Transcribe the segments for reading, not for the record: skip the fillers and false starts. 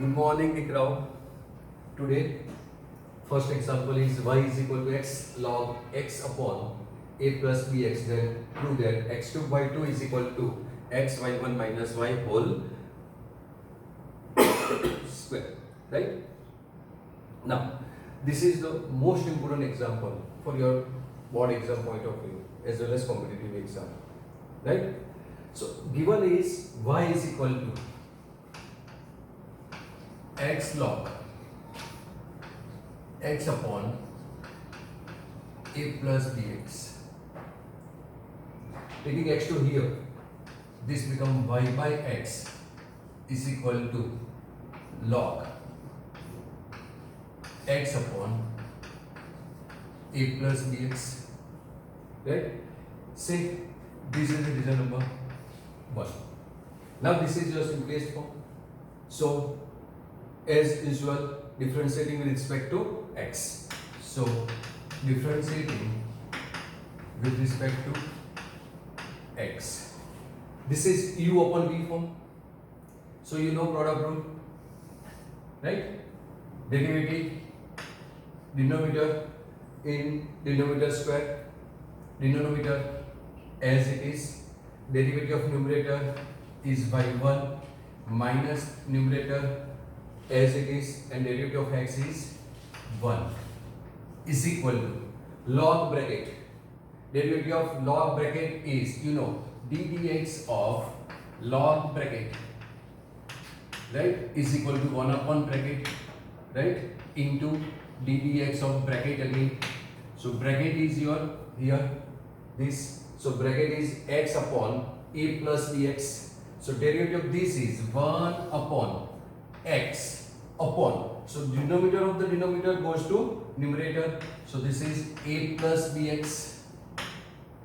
Good morning, Dikrao. Today, first example is y is equal to x log x upon a plus bx. Then prove that x cube by 2 is equal to x y1 minus y whole square. Right? Now, this is the most important example for your board exam point of view as well as competitive exam. Right? So, given is y is equal to x log x upon a plus bx. Taking x to here, this become y by x is equal to log x upon a plus bx. Right? Say this is the decision number 1. Now this is your simplest form. So as usual, differentiating with respect to x. So differentiating with respect to x. This is u upon v form. So you know product rule, right? Derivative denominator in denominator square, denominator as it is. Derivative of numerator is by 1 minus numerator as it is, and derivative of x is 1 is equal to log bracket. Derivative of log bracket is, you know, d dx of log bracket, right, is equal to 1 upon bracket, right, into d dx of bracket again. So bracket is your here this. So bracket is x upon a plus bx. So derivative of this is 1 upon x upon, so denominator of the denominator goes to numerator, so this is a plus bx,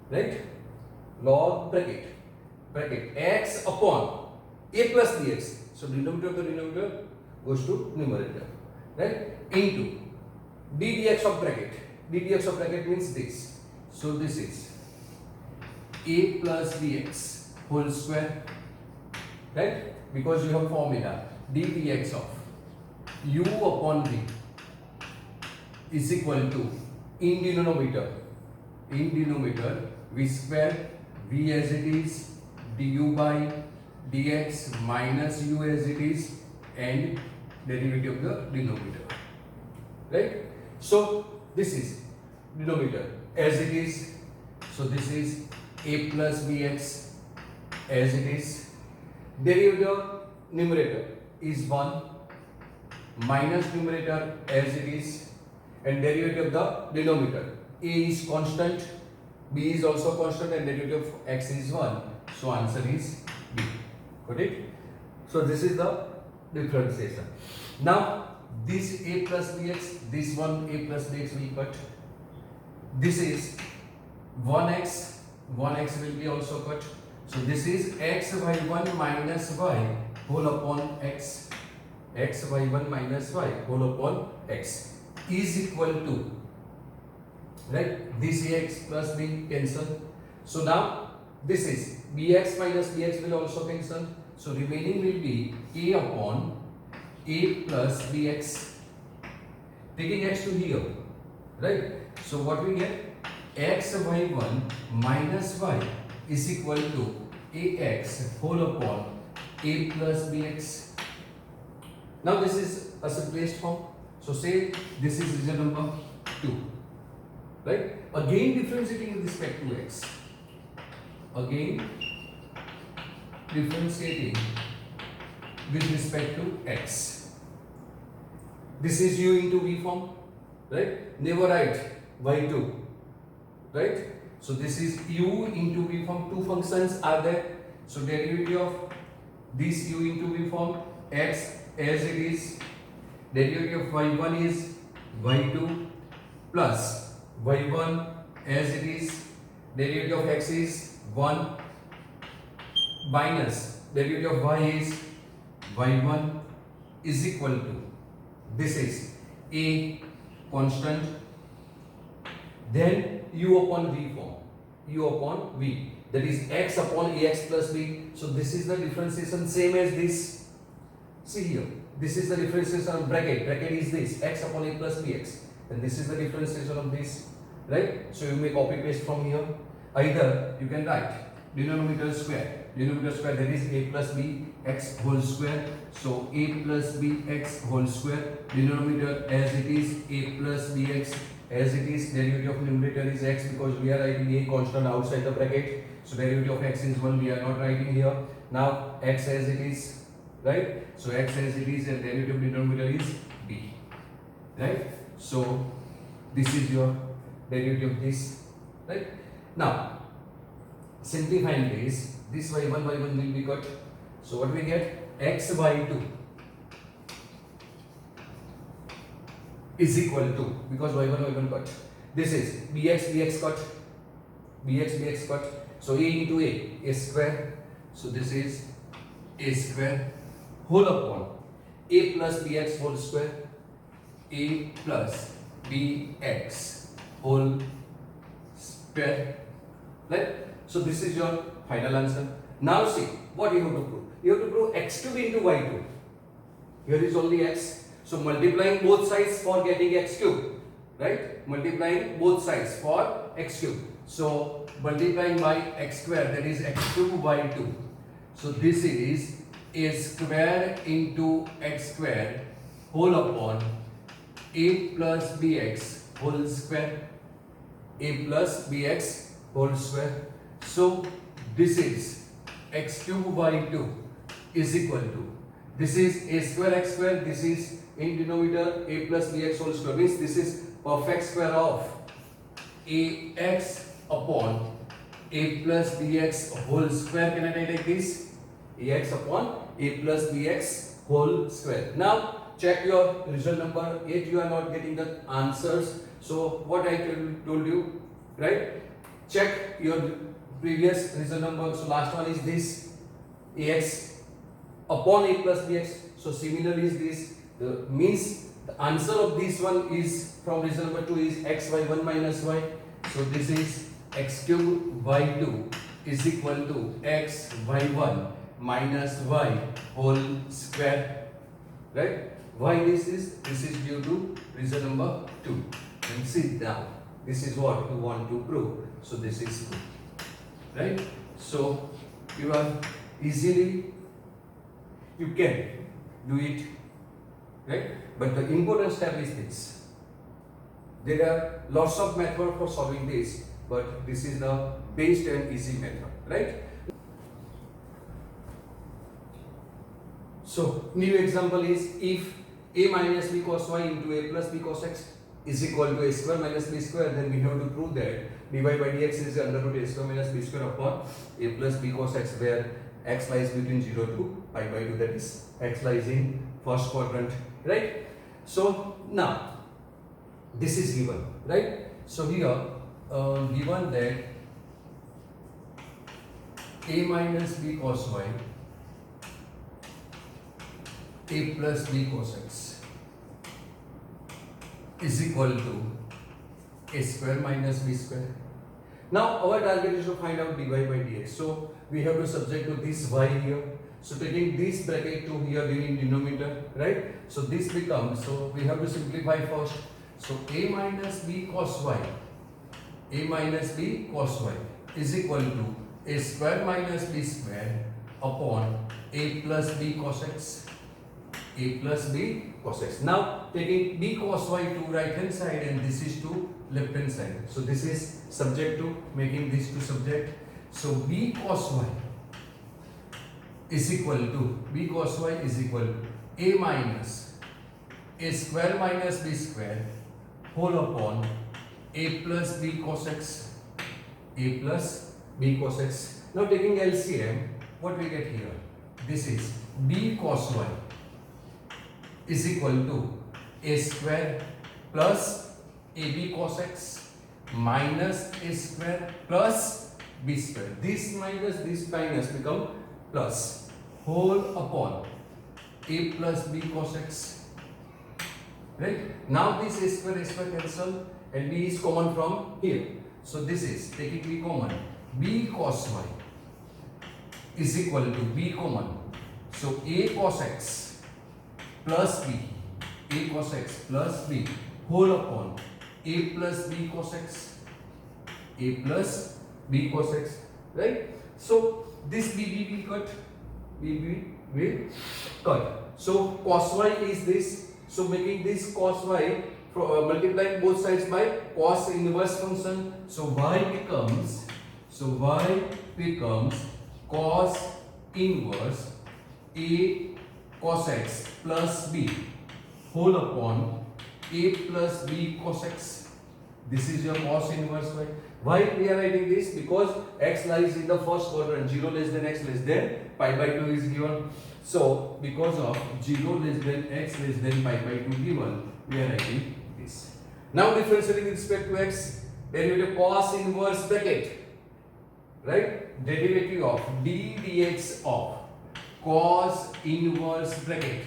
right, log bracket x upon a plus bx, so denominator of the denominator goes to numerator, right, into d dx of bracket. D dx of bracket means this, so this is a plus bx whole square, right, because you have formula d dx of u upon v is equal to in denominator v square, v as it is, du by dx minus u as it is, and derivative of the denominator, right. So this is denominator as it is, so this is a plus bx as it is. Derivative of numerator is 1 minus numerator as it is, and derivative of the denominator, a is constant, b is also constant, and derivative of x is 1, so answer is b. Got it? So this is the differentiation. Now this a plus bx, this one a plus bx we cut, this is 1x will be also cut, so this is x y1 minus y whole upon x, x y1 minus y whole upon x is equal to, right, this ax plus b cancel. So now this is bx minus bx will also cancel, so remaining will be a upon a plus bx. Taking x to here, right, so what we get, x y1 minus y is equal to ax whole upon a plus bx. Now this is a simplest form. So say this is region number 2, right? Again differentiating with respect to x. Again differentiating with respect to x. This is u into v form, right? Never write y2, right? So this is u into v form. Two functions are there. So derivative of this u into v form, x as it is, derivative of y1 is y2 plus y1 as it is, derivative of x is 1 minus derivative of y is y1 is equal to, this is a constant, then u upon v form, u upon v, that is x upon ax plus b. So this is the differentiation, same as this. See here, this is the differentiation of bracket. Bracket is this x upon a plus bx, and this is the differentiation of this, right? So you may copy paste from here. Either you can write denominator square, that is a plus b x whole square. So a plus b x whole square, denominator as it is a plus bx as it is, derivative of numerator is x because we are writing a constant outside the bracket. So derivative of x is 1, we are not writing here. Now x as it is, right? So x as it is and derivative denominator is b, right? So this is your derivative of this, right? Now simplifying this y1 will be cut. So what we get, x by 2 is equal to, because y1 cut, this is bx cut, bx cut. So a into a square. So this is a square whole upon a plus bx whole square, a plus bx whole square, right? So this is your final answer. Now see what you have to prove. You have to prove x cube into y2. Here is only x. So multiplying both sides for getting x cube, right? Multiplying both sides for x cube. So multiplying by x square, that is x cube by 2. So this is a square into x square whole upon a plus bx whole square, a plus bx whole square. So this is x cube by 2 is equal to, this is a square x square, this is in denominator a plus bx whole square, means this is perfect square of a x upon a plus bx whole square. Can I take this? Ax upon a plus bx whole square. Now check your result number 8. You are not getting the answers. So what I told you, right? Check your previous result number. So last one is this, ax upon a plus bx. So similarly is this. Means the answer of this one is from result number 2 is x by 1 minus y. So this is x cube by 2 is equal to x by 1 minus y whole square, right? Why this is? This is due to result number 2. And sit down. This is what you want to prove. So this is true, right? So you are easily, you can do it, right? But the important step is this. There are lots of methods for solving this, but this is the best and easy method, right? So new example is, if a minus b cos y into a plus b cos x is equal to a square minus b square, then we have to prove that dy by dx is under root a square minus b square upon a plus b cos x, where x lies between 0 to pi by 2, that is x lies in first quadrant, right? So now this is given, right? So here given that a minus b cos y, a plus b cos x is equal to a square minus b square. Now our target is to find out dy by dx. So we have to subject to this y here. So taking this bracket to here in denominator, right? So this becomes, so we have to simplify first. So a minus b cos y, a minus b cos y is equal to a square minus b square upon a plus b cos x, a plus b cos x. Now taking b cos y to right hand side and this is to left hand side. So this is subject to, making this to subject. So b cos y is equal to, b cos y is equal to a minus a square minus b square whole upon a plus b cos x, a plus b cos x. Now taking LCM, what we get here? This is b cos y is equal to a square plus ab cos x minus a square plus b square. This minus become plus whole upon a plus b cos x, right? Now this a square cancel and b is common from here. So this is, taking b common, b cos y is equal to b common. So a cos x plus b, a cos x plus b whole upon a plus b cos x, a plus b cos x, right? So this b will cut, b will cut. So cos y is this, so making this cos y multiplying both sides by cos inverse function, so y becomes cos inverse a cos x plus b whole upon a plus b cos x. This is your cos inverse y. Why we are writing this? Because x lies in the first quadrant, 0 less than x less than pi by 2 is given. So because of 0 less than x less than pi by 2 given, we are writing this. Now differentiating with respect to x, derivative cos inverse bracket, right? Derivative of d dx of cos inverse bracket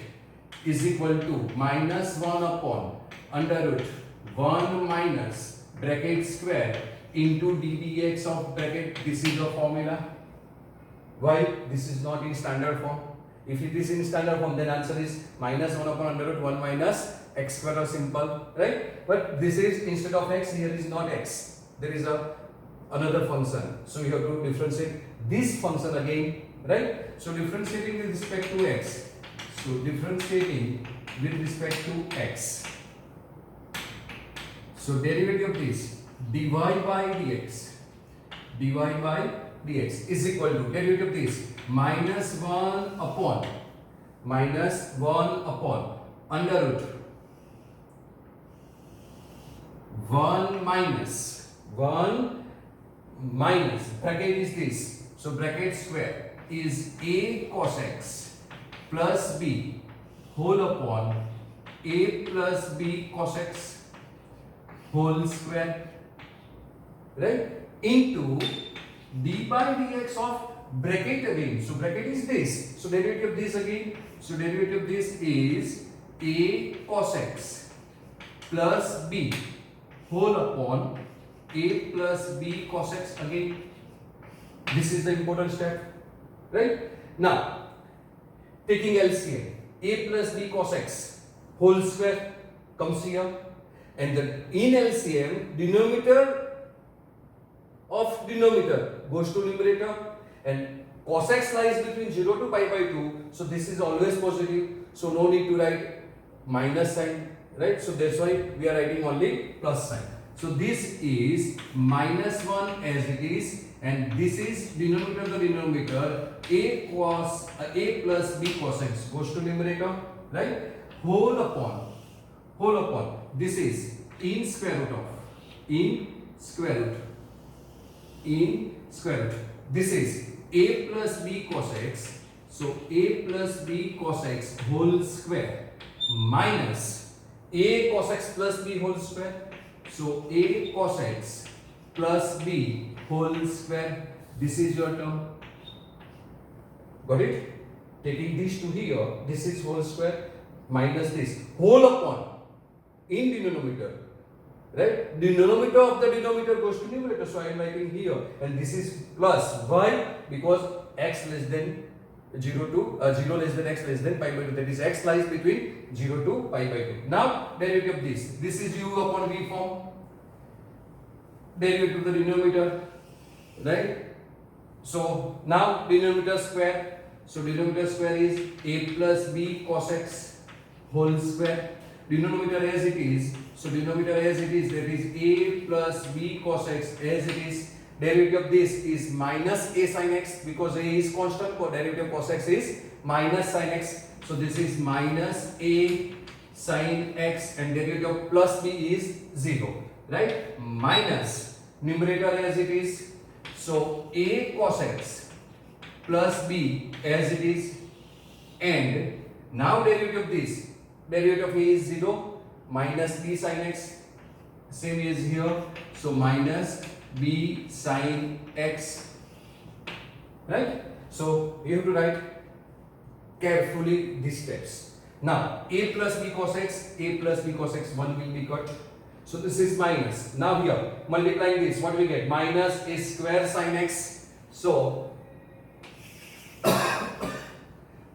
is equal to minus 1 upon under root 1 minus bracket square into d dx of bracket. This is the formula. Why this is not in standard form? If it is in standard form, then answer is minus 1 upon under root 1 minus x square, or simple, right? But this is instead of x, here is not x, there is another function, so you have to differentiate this function again, right? So differentiating with respect to x, so differentiating with respect to x, so derivative of this dy by dx is equal to derivative of this minus 1 upon under root 1 minus bracket is this, so bracket square is a cos x plus b whole upon a plus b cos x whole square, right, into d by dx of bracket again, so bracket is this, so derivative of this again, so derivative of this is a cos x plus b whole upon a plus b cos x again. This is the important step, right? Now taking LCM, a plus b cos x whole square comes here, and then in LCM denominator of denominator goes to numerator, and cos x lies between 0 to pi by 2, so this is always positive, so no need to write minus sign, right? So that's why we are writing only plus sign. So this is minus 1 as it is, and this is denominator of the denominator, a plus b cos x goes to numerator, right? Whole upon this is in square root. This is a plus b cos x, so a plus b cos x whole square minus a cos x plus b whole square, so a cos x plus b whole square. This is your term. Got it? Taking this to here, this is whole square minus this whole upon in denominator, right? Denominator of the denominator goes to numerator, so I am writing here, and this is plus. Why? Because x less than 0 less than x less than pi by 2, that is x lies between 0 to pi by 2. Now derivative of this is u upon v form, derivative of the denominator, right? So now denominator square, so denominator square is a plus b cos x whole square, denominator as it is, so denominator as it is, that is a plus b cos x as it is. Derivative of this is minus a sin x, because a is constant, for derivative of cos x is minus sin x, so this is minus a sin x, and derivative of plus b is 0, right? Minus numerator as it is, so a cos x plus b as it is, and now derivative of this, derivative of a is 0, minus b sin x, same is here, so minus b sin x, right? So you have to write carefully these steps. Now a plus b cos x, 1 will be cut, so this is minus. Now here multiplying this, what we get? Minus a square sin x, so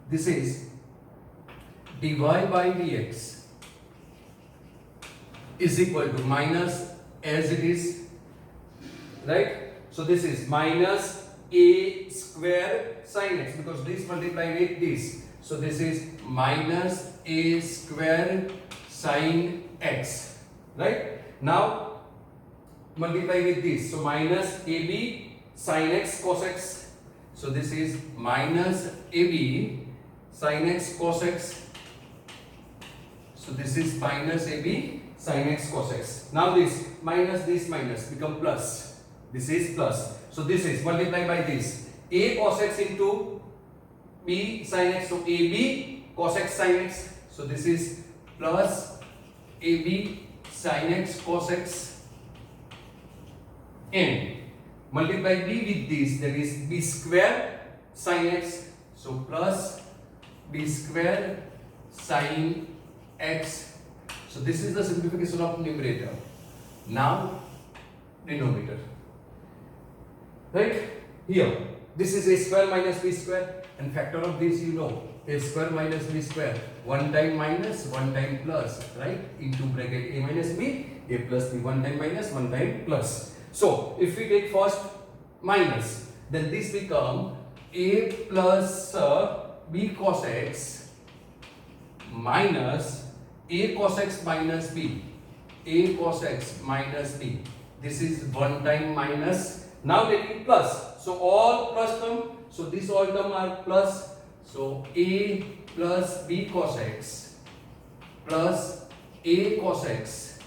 this is dy by dx is equal to minus, as it is, right? So this is minus a square sin x, because this multiply with this. So this is minus a square sin x, right? Now multiply with this. So minus ab sin x cos x. So this is minus ab sin x cos x. So this is minus ab sin x cos x. Now this minus become plus. This is plus. So this is multiplied by this. A cos x into b sin x. So ab cos x sin x. So this is plus ab sin x cos x, and multiply b with this, that is b square sin x. So plus b square sin x. So this is the simplification of numerator. Now denominator, right? Here this is a square minus b square, and factor of this you know, a square minus b square, one time minus, one time plus, right? Into bracket a minus b, a plus b, one time minus, one time plus. So if we take first minus, then this become a plus b cos x minus a cos x minus b, a cos x minus b. This is one time minus. Now taking plus, so all plus term, so this all term are plus. So a plus b cos x plus a cos x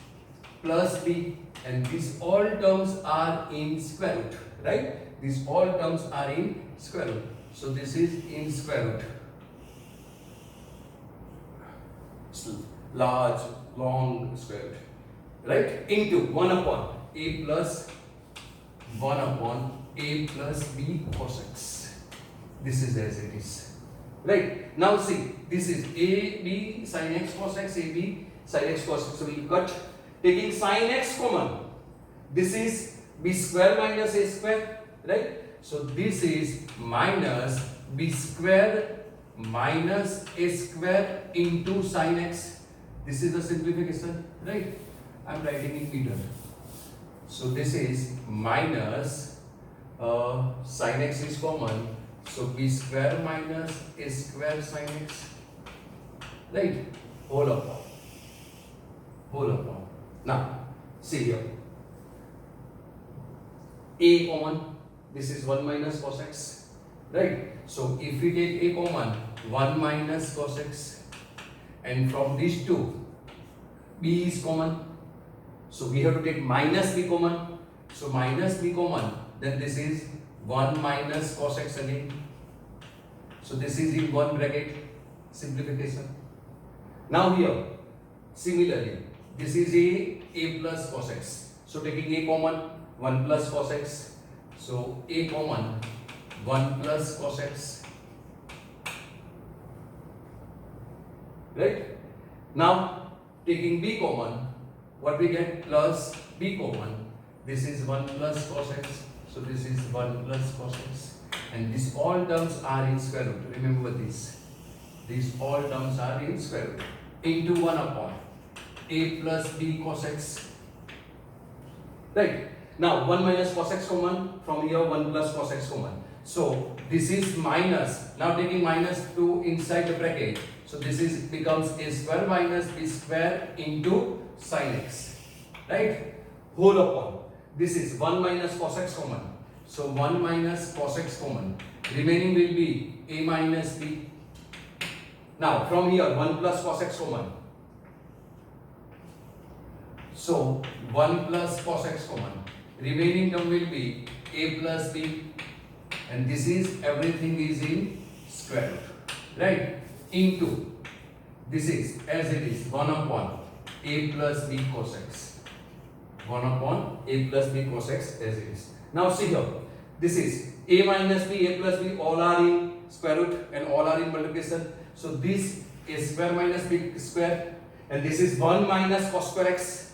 plus b, and these all terms are in square root, right? These all terms are in square root. So this is in square root. Large, long square root, right? Into 1 upon a plus 1 upon a plus b cos x. This is as it is, right? Now see, this is a b sin x cos x, a b sin x cos x. So we cut, taking sin x common. This is b square minus a square, right? So this is minus b square minus a square into sin x. This is the simplification, right? I am writing in meter. So this is minus sin x is common. So b square minus a square sin x, right? Whole upon. Whole upon. Now see here. A common. This is 1 minus cos x, right? So if we take a common, 1 minus cos x. And from these two, b is common. So we have to take minus b common. So minus b common, then this is 1 minus cos x again. So this is in one bracket, simplification. Now here, similarly, this is a plus cos x. So taking a common, 1 plus cos x. So a common, 1 plus cos x. Right? Now taking b common, what we get? Plus b common. This is 1 plus cos x. So this is 1 plus cos x. And these all terms are in square root. Remember this. These all terms are in square root. Into 1 upon a plus b cos x. Right? Now 1 minus cos x common. From here 1 plus cos x common. So this is minus. Now taking minus 2 inside the bracket. So this is becomes a square minus b square into sin x, right? Whole upon. This is 1 minus cos x common. So 1 minus cos x common. Remaining will be a minus b. Now from here 1 plus cos x common. So 1 plus cos x common. Remaining term will be a plus b. And this is, everything is in square root, right? Into, this is as it is, 1 upon a plus b cos x. 1 upon a plus b cos x as it is. Now see here, this is a minus b, a plus b, all are in square root and all are in multiplication. So this is square minus b square, and this is 1 minus cos square x.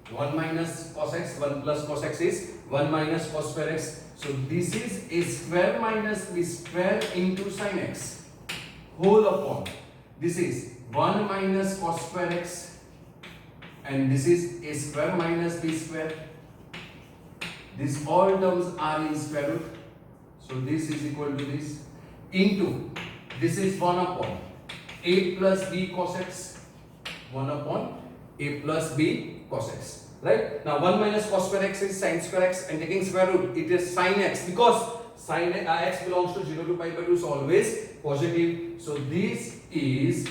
1 minus cos x, 1 plus cos x is 1 minus cos square x. So this is a square minus b square into sin x, whole upon. This is 1 minus cos square x, and this is a square minus b square. These all terms are in square root, so this is equal to this, into this is 1 upon a plus b cos x, 1 upon a plus b cos x. Right? Now 1 minus cos square x is sin square x, and taking square root it is sin x, because sin x belongs to 0 to pi by 2, so always positive. So this is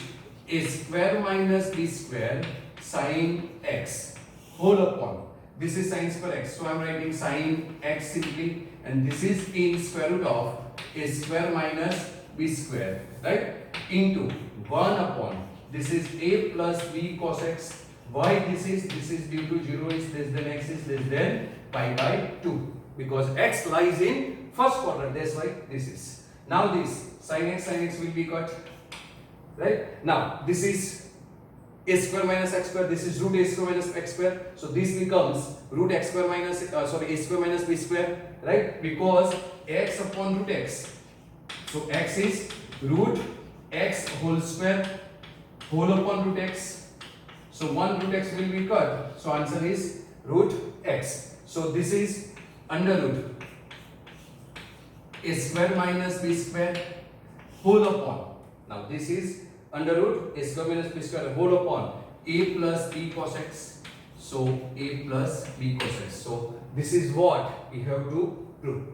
a square minus b square sin x whole upon, this is sin square x, so I am writing sin x simply, and this is in square root of a square minus b square, right, into 1 upon, this is a plus b cos x. Why this is due to 0 is less than x is less than pi by 2, because x lies in first quadrant, that's why this is. Now this sin x will be cut, right? Now this is a square minus x square, this is root a square minus x square, so this becomes root x square minus a square minus b square, right? Because x upon root x, so x is root x whole square whole upon root x. So 1 root x will be cut. So answer is root x. So this is under root a square minus b square whole upon. Now this is under root a square minus b square whole upon a plus b cos x. So a plus b cos x. So this is what we have to prove,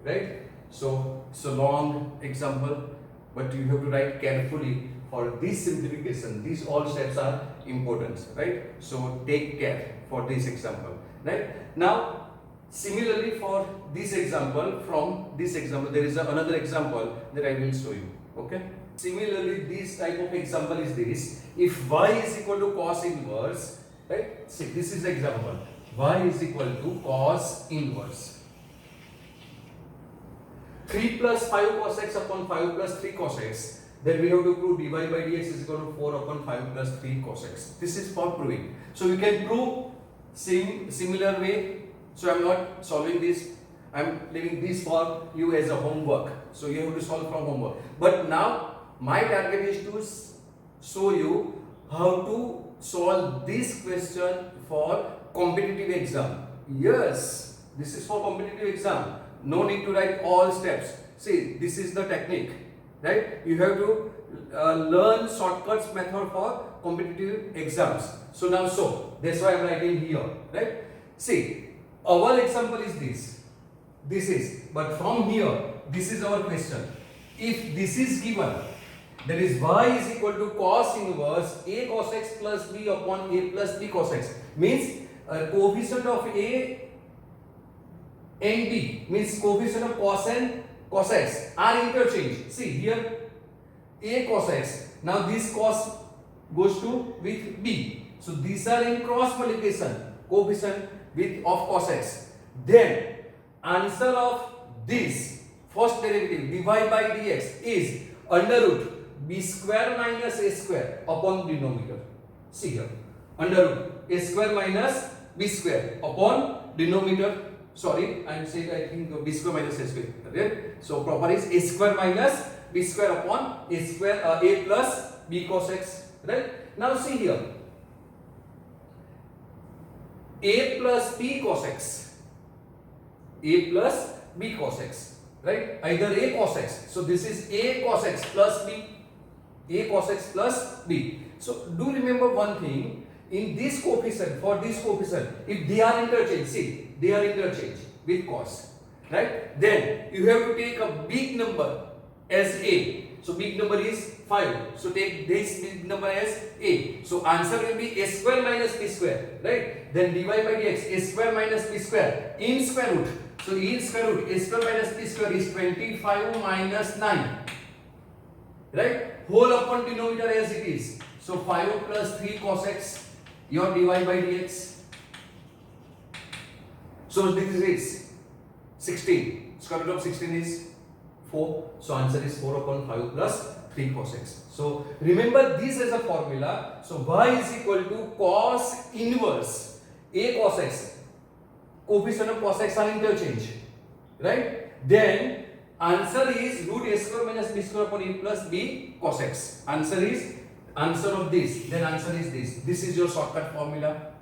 right? So it's a long example, but you have to write carefully. For this simplification, these all steps are important, right? So take care for this example, right? Now similarly for this example, from this example there is another example that I will show you, okay? Similarly this type of example is this: if y is equal to cos inverse, right? See, this is the example, y is equal to cos inverse 3 plus 5 cos x upon 5 plus 3 cos x. Then we have to prove dy by dx is equal to 4 upon 5 plus 3 cos x. This is for proving. So we can prove similar way. So I am not solving this. I am leaving this for you as a homework. So you have to solve from homework. But now my target is to show you how to solve this question for competitive exam. Yes, this is for competitive exam. No need to write all steps. See, this is the technique. Right? You have to learn shortcuts method for competitive exams. So now, that's why I am writing here. Right? See, our example is this. This is, but from here, this is our question. If this is given, that is y is equal to cos inverse a cos x plus b upon a plus b cos x, means coefficient of a and b, means coefficient of cos and cos x are interchanged. See here, a cos x. Now this cos goes to with b. So these are in cross multiplication, coefficient with of cos x. Then answer of this first derivative dy by dx is under root b square minus a square upon denominator. See here, under root a square minus b square upon denominator. Sorry, I am saying I think b square minus a square. Right? So proper is a square minus b square upon a square a plus b cos x. Right? Now see here, a plus b cos x, a plus b cos x. Right? Either a cos x. So this is a cos x plus b, a cos x plus b. So do remember one thing. In this coefficient, for this coefficient, if they are interchanged, see, they are interchanged with cos, right? Then you have to take a big number as a. So big number is 5. So take this big number as a. So answer will be a square minus b square, right? Then dy by dx, a square minus b square in square root. So in square root, a square minus b square is 25 minus 9, right? Whole upon denominator as it is. So 5 plus 3 cos x. Your dy by dx. So this is 16. Square root of 16 is 4. So answer is 4 upon 5 plus 3 cos x. So remember this as a formula. So y is equal to cos inverse a cos x. Coefficient of cos x are interchanged. Right? Then answer is root a square minus b square upon a plus b cos x. Answer is answer of this, then answer is this. This is your shortcut formula.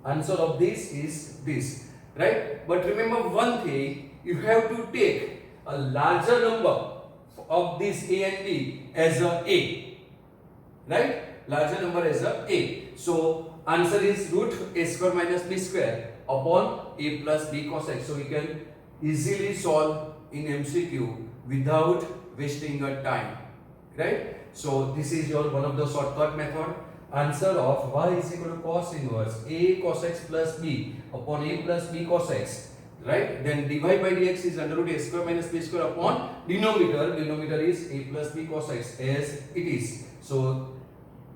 Answer of this is this, right? But remember one thing, you have to take a larger number of this a and b as a, right? Larger number as a. So answer is root a square minus b square upon a plus b cos x. So we can easily solve in MCQ without wasting your time, right? So this is your one of the shortcut method. Answer of y is equal to cos inverse a cos x plus b upon a plus b cos x, right? Then dy by dx is under root a square minus b square upon denominator. Denominator is a plus b cos x as it is. So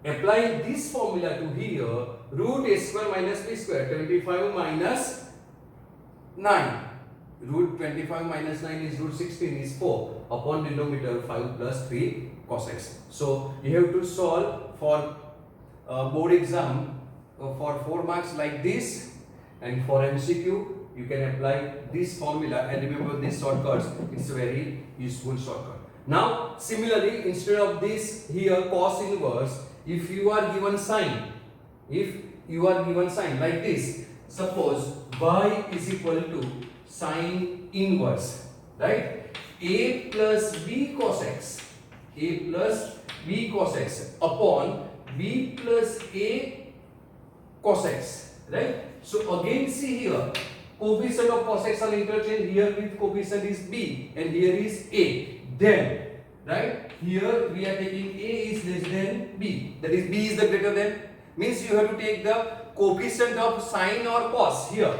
apply this formula to here. Root a square minus b square, 25 minus 9. Root 25 minus 9 is root 16 is 4 upon denominator 5 plus 3 cos x. So you have to solve for board exam for 4 marks like this, and for MCQ you can apply this formula, and remember this shortcuts, it's a very useful shortcut. Now similarly, instead of this here cos inverse, if you are given sign like this, suppose y is equal to sine inverse, right? A plus b cos x, a plus b cos x upon b plus a cos x, right? So again see here, coefficient of cos x are interchanged. Here with coefficient is b and here is a. Then, right, here we are taking a is less than b, that is b is the greater than, means you have to take the coefficient of sine or cos here,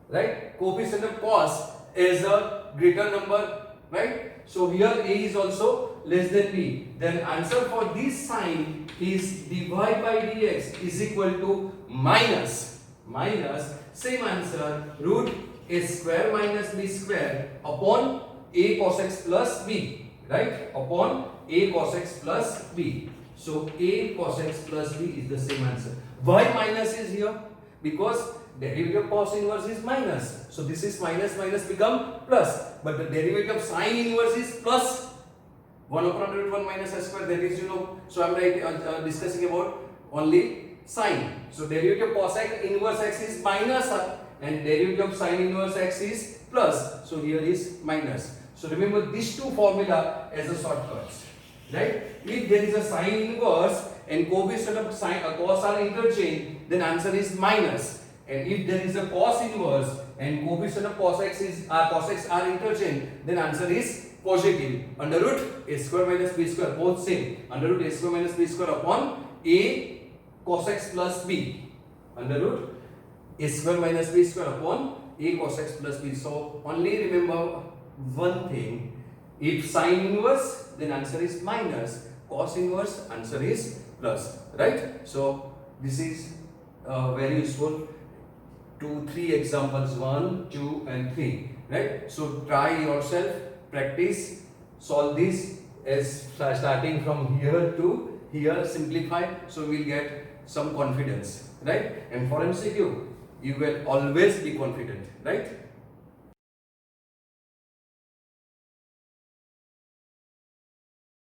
right? Coefficient of cos is a greater number, right? So here a is also less than b. Then answer for this sign is dy by dx is equal to minus same answer, root a square minus b square upon a cos x plus b, right? Upon a cos x plus b. So a cos x plus b is the same answer. Why minus is here? Because derivative of cos inverse is minus. So this is minus become plus. But the derivative of sine inverse is plus 1 upon root 1 minus s square, that is you know. So I am discussing about only sine. So derivative of cos x inverse x is minus and derivative of sine inverse x is plus. So here is minus. So remember these two formula as a shortcuts, right? If there is a sine inverse and coefficient of sine cos are interchanged, then answer is minus. And if there is a cos inverse and coefficient of cos x are interchanged, then answer is positive. Under root a square minus b square, both same. Under root a square minus b square upon a cos x plus b. Under root a square minus b square upon a cos x plus b. So only remember one thing. If sine inverse, then answer is minus. Cos inverse, answer is plus. Right? So this is very useful. 2, 3 examples, 1, 2 and 3. Right? So try yourself, practice, solve this as starting from here to here, simplify, so we'll get some confidence, right? And for MCQ, you will always be confident, right?